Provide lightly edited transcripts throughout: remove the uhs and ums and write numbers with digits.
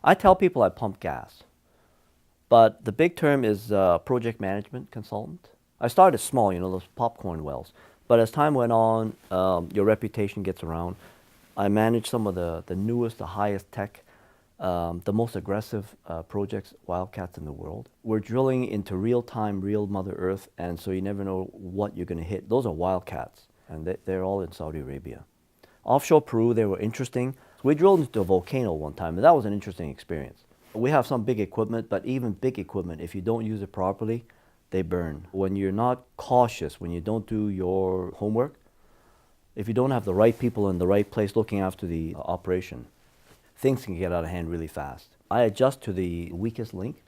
I tell people I pump gas, but the big term is project management consultant. I started small, those popcorn wells. But as time went on, your reputation gets around. I manage some of the newest, the highest tech, the most aggressive projects, wildcats in the world. We're drilling into real-time, real Mother Earth, and so you never know what you're going to hit. Those are wildcats, and they're all in Saudi Arabia. Offshore Peru, they were interesting. We drilled into a volcano one time, and that was an interesting experience. We have some big equipment, but even big equipment, if you don't use it properly, they burn. When you're not cautious, when you don't do your homework, if you don't have the right people in the right place looking after the operation, things can get out of hand really fast. I adjust to the weakest link,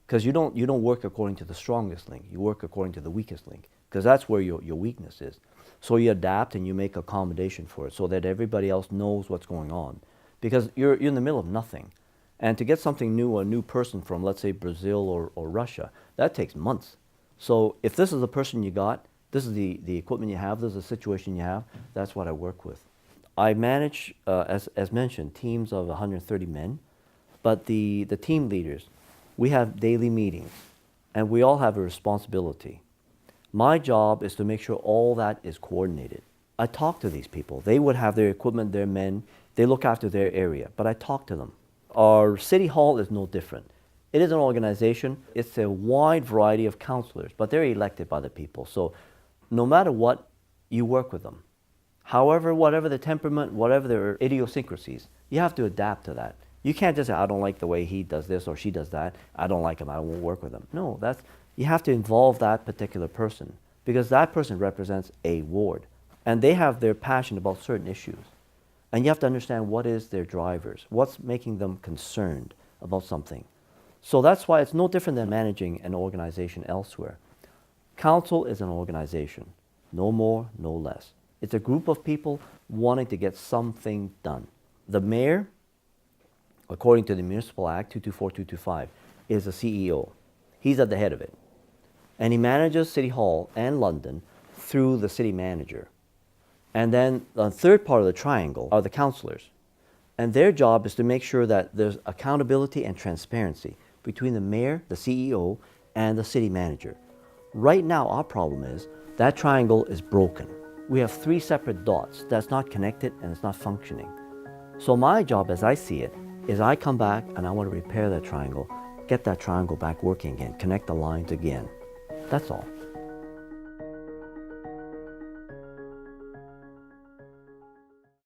because you don't work according to the strongest link. You work according to the weakest link, because that's where your weakness is. So you adapt and you make accommodation for it so that everybody else knows what's going on. Because you're in the middle of nothing. And to get something new, a new person from, let's say, Brazil or Russia, that takes months. So if this is the person you got, this is the equipment you have, this is the situation you have, that's what I work with. I manage, as mentioned, teams of 130 men, but the team leaders, we have daily meetings, and we all have a responsibility. My job is to make sure all that is coordinated. I talk to these people. They would have their equipment, their men, they look after their area, but I talk to them. Our city hall is no different. It is an organization. It's a wide variety of counselors, but they're elected by the people. So no matter what, you work with them. However, whatever the temperament, whatever their idiosyncrasies, you have to adapt to that. You can't just say, I don't like the way he does this or she does that. I don't like him, I won't work with him. No, you have to involve that particular person because that person represents a ward and they have their passion about certain issues. And you have to understand what is their drivers, what's making them concerned about something. So that's why it's no different than managing an organization elsewhere. Council is an organization, no more, no less. It's a group of people wanting to get something done. The mayor, according to the Municipal Act 224-225, is a CEO. He's at the head of it. And he manages City Hall and London through the city manager. And then the third part of the triangle are the councillors. And their job is to make sure that there's accountability and transparency between the mayor, the CEO, and the city manager. Right now, our problem is that triangle is broken. We have 3 separate dots that's not connected and it's not functioning. So my job, as I see it, is I come back and I want to repair that triangle, get that triangle back working again, connect the lines again. That's all.